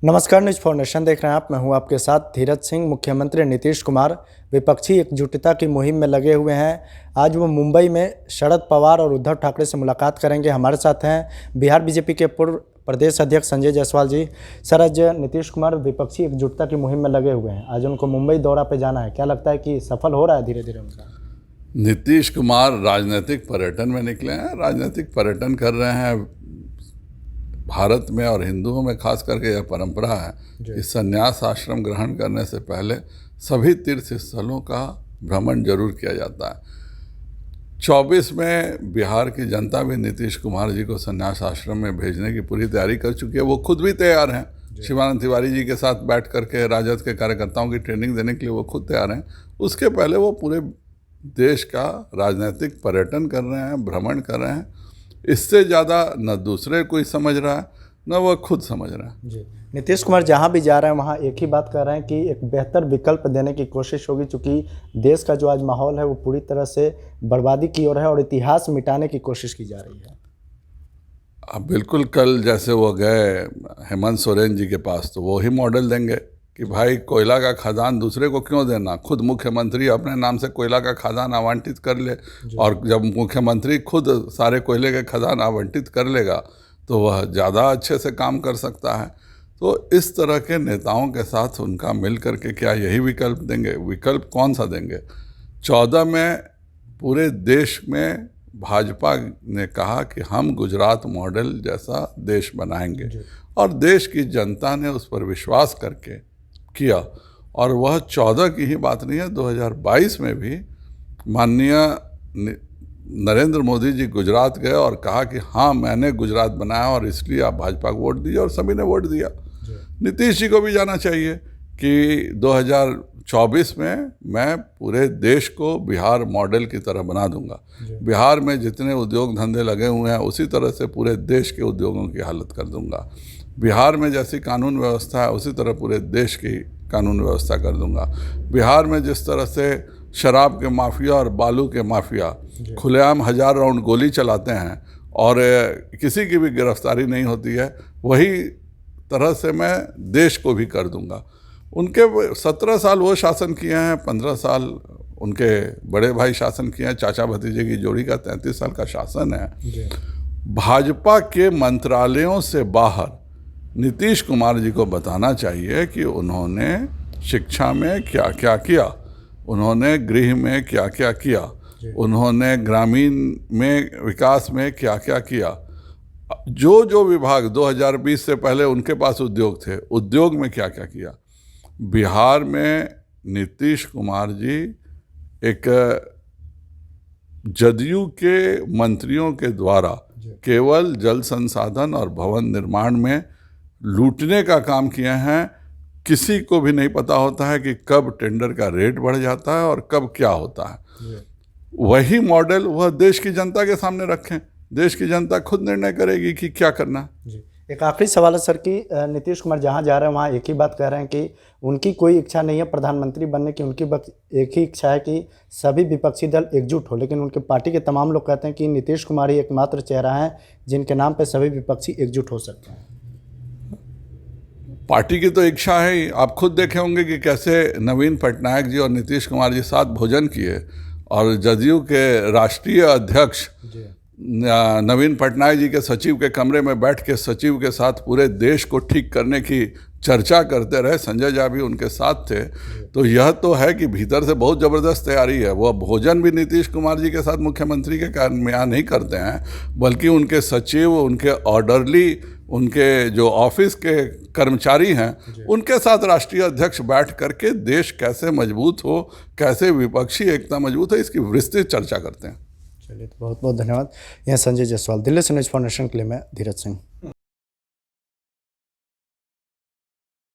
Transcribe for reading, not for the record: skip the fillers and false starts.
नमस्कार, news foundation देख रहे हैं आप। मैं हूं आपके साथ धीरज सिंह। मुख्यमंत्री नीतीश कुमार विपक्षी एकजुटता की मुहिम में लगे हुए हैं। आज वो मुंबई में शरद पवार और उद्धव ठाकरे से मुलाकात करेंगे। हमारे साथ हैं बिहार बीजेपी के पूर्व प्रदेश अध्यक्ष संजय जायसवाल जी। सर, आज नीतीश कुमार विपक्षी एकजुटता की मुहिम में लगे हुए हैं। आज उनको मुंबई दौरा पे जाना है। क्या लगता है कि सफल हो रहा है धीरे धीरे उनका? नीतीश कुमार राजनीतिक पर्यटन में निकले हैं। राजनीतिक पर्यटन कर रहे हैं। भारत में और हिंदुओं में खास करके यह परंपरा है कि संन्यास आश्रम ग्रहण करने से पहले सभी तीर्थ स्थलों का भ्रमण जरूर किया जाता है। 24 में बिहार की जनता भी नीतीश कुमार जी को संन्यास आश्रम में भेजने की पूरी तैयारी कर चुकी है। वो खुद भी तैयार हैं। शिवानंद तिवारी जी के साथ बैठ करके राजद के कार्यकर्ताओं की ट्रेनिंग देने के लिए वो खुद तैयार हैं। उसके पहले वो पूरे देश का राजनीतिक पर्यटन कर रहे हैं, भ्रमण कर रहे हैं। इससे ज़्यादा न दूसरे कोई समझ रहा है, न वह खुद समझ रहा है। जी, नीतीश कुमार जहां भी जा रहे हैं वहां एक ही बात कर रहे हैं कि एक बेहतर विकल्प देने की कोशिश होगी, चूँकि देश का जो आज माहौल है वो पूरी तरह से बर्बादी की ओर है और इतिहास मिटाने की कोशिश की जा रही है। अब बिल्कुल कल जैसे वो गए हेमंत सोरेन जी के पास, तो वो ही मॉडल देंगे कि भाई कोयला का खदान दूसरे को क्यों देना, खुद मुख्यमंत्री अपने नाम से कोयला का खदान आवंटित कर ले। और जब मुख्यमंत्री खुद सारे कोयले के खदान आवंटित कर लेगा तो वह ज़्यादा अच्छे से काम कर सकता है। तो इस तरह के नेताओं के साथ उनका मिल करके क्या यही विकल्प देंगे? विकल्प कौन सा देंगे? 14 में पूरे देश में भाजपा ने कहा कि हम गुजरात मॉडल जैसा देश बनाएंगे और देश की जनता ने उस पर विश्वास करके किया। और वह 14 की ही बात नहीं है, 2022 में भी माननीय नरेंद्र मोदी जी गुजरात गए और कहा कि हाँ, मैंने गुजरात बनाया और इसलिए आप भाजपा को वोट दीजिए, और सभी ने वोट दिया। नीतीश जी को भी जाना चाहिए कि 2024 में मैं पूरे देश को बिहार मॉडल की तरह बना दूंगा। बिहार में जितने उद्योग धंधे लगे हुए हैं उसी तरह से पूरे देश के उद्योगों की हालत कर दूंगा। बिहार में जैसी कानून व्यवस्था है उसी तरह पूरे देश की कानून व्यवस्था कर दूंगा। बिहार में जिस तरह से शराब के माफिया और बालू के माफिया खुलेआम 1000 राउंड गोली चलाते हैं और किसी की भी गिरफ्तारी नहीं होती है, वही तरह से मैं देश को भी कर दूंगा। उनके 17 साल वो शासन किए हैं, 15 साल उनके बड़े भाई शासन किए हैं। चाचा भतीजे की जोड़ी का 33 साल का शासन है। भाजपा के मंत्रालयों से बाहर नीतीश कुमार जी को बताना चाहिए कि उन्होंने शिक्षा में क्या क्या किया, उन्होंने गृह में क्या क्या किया, उन्होंने ग्रामीण में विकास में क्या क्या किया। जो जो विभाग 2020 से पहले उनके पास उद्योग थे, उद्योग में क्या क्या किया। बिहार में नीतीश कुमार जी एक जदयू के मंत्रियों के द्वारा केवल जल संसाधन और भवन निर्माण में लूटने का काम किए हैं। किसी को भी नहीं पता होता है कि कब टेंडर का रेट बढ़ जाता है और कब क्या होता है। वही मॉडल वह देश की जनता के सामने रखें। देश की जनता खुद निर्णय करेगी कि क्या करना। एक आखिरी सवाल है सर कि नीतीश कुमार जहां जा रहे हैं वहां एक ही बात कह रहे हैं कि उनकी कोई इच्छा नहीं है प्रधानमंत्री बनने की। उनकी एक ही इच्छा है कि सभी विपक्षी दल एकजुट हो। लेकिन उनके पार्टी के तमाम लोग कहते हैं कि नीतीश कुमार ही एकमात्र चेहरा है जिनके नाम पे सभी विपक्षी एकजुट हो सकते हैं। पार्टी की तो इच्छा है ही। आप खुद देखे होंगे कि कैसे नवीन पटनायक जी और नीतीश कुमार जी साथ भोजन किए और जदयू के राष्ट्रीय अध्यक्ष नवीन पटनायक जी के सचिव के कमरे में बैठ के सचिव के साथ पूरे देश को ठीक करने की चर्चा करते रहे। संजय जी भी उनके साथ थे। तो यह तो है कि भीतर से बहुत ज़बरदस्त तैयारी है। वह भोजन भी नीतीश कुमार जी के साथ मुख्यमंत्री के कारण में यहाँ नहीं करते हैं, बल्कि उनके सचिव, उनके ऑर्डरली, उनके जो ऑफिस के कर्मचारी हैं, उनके साथ राष्ट्रीय अध्यक्ष बैठ करके देश कैसे मजबूत हो, कैसे विपक्षी एकता मजबूत है, इसकी विस्तृत चर्चा करते हैं। चलिए, तो बहुत बहुत धन्यवाद। यह संजय जायसवाल, दिल्ली से न्यूज़ फाउंडेशन के लिए मैं धीरज सिंह।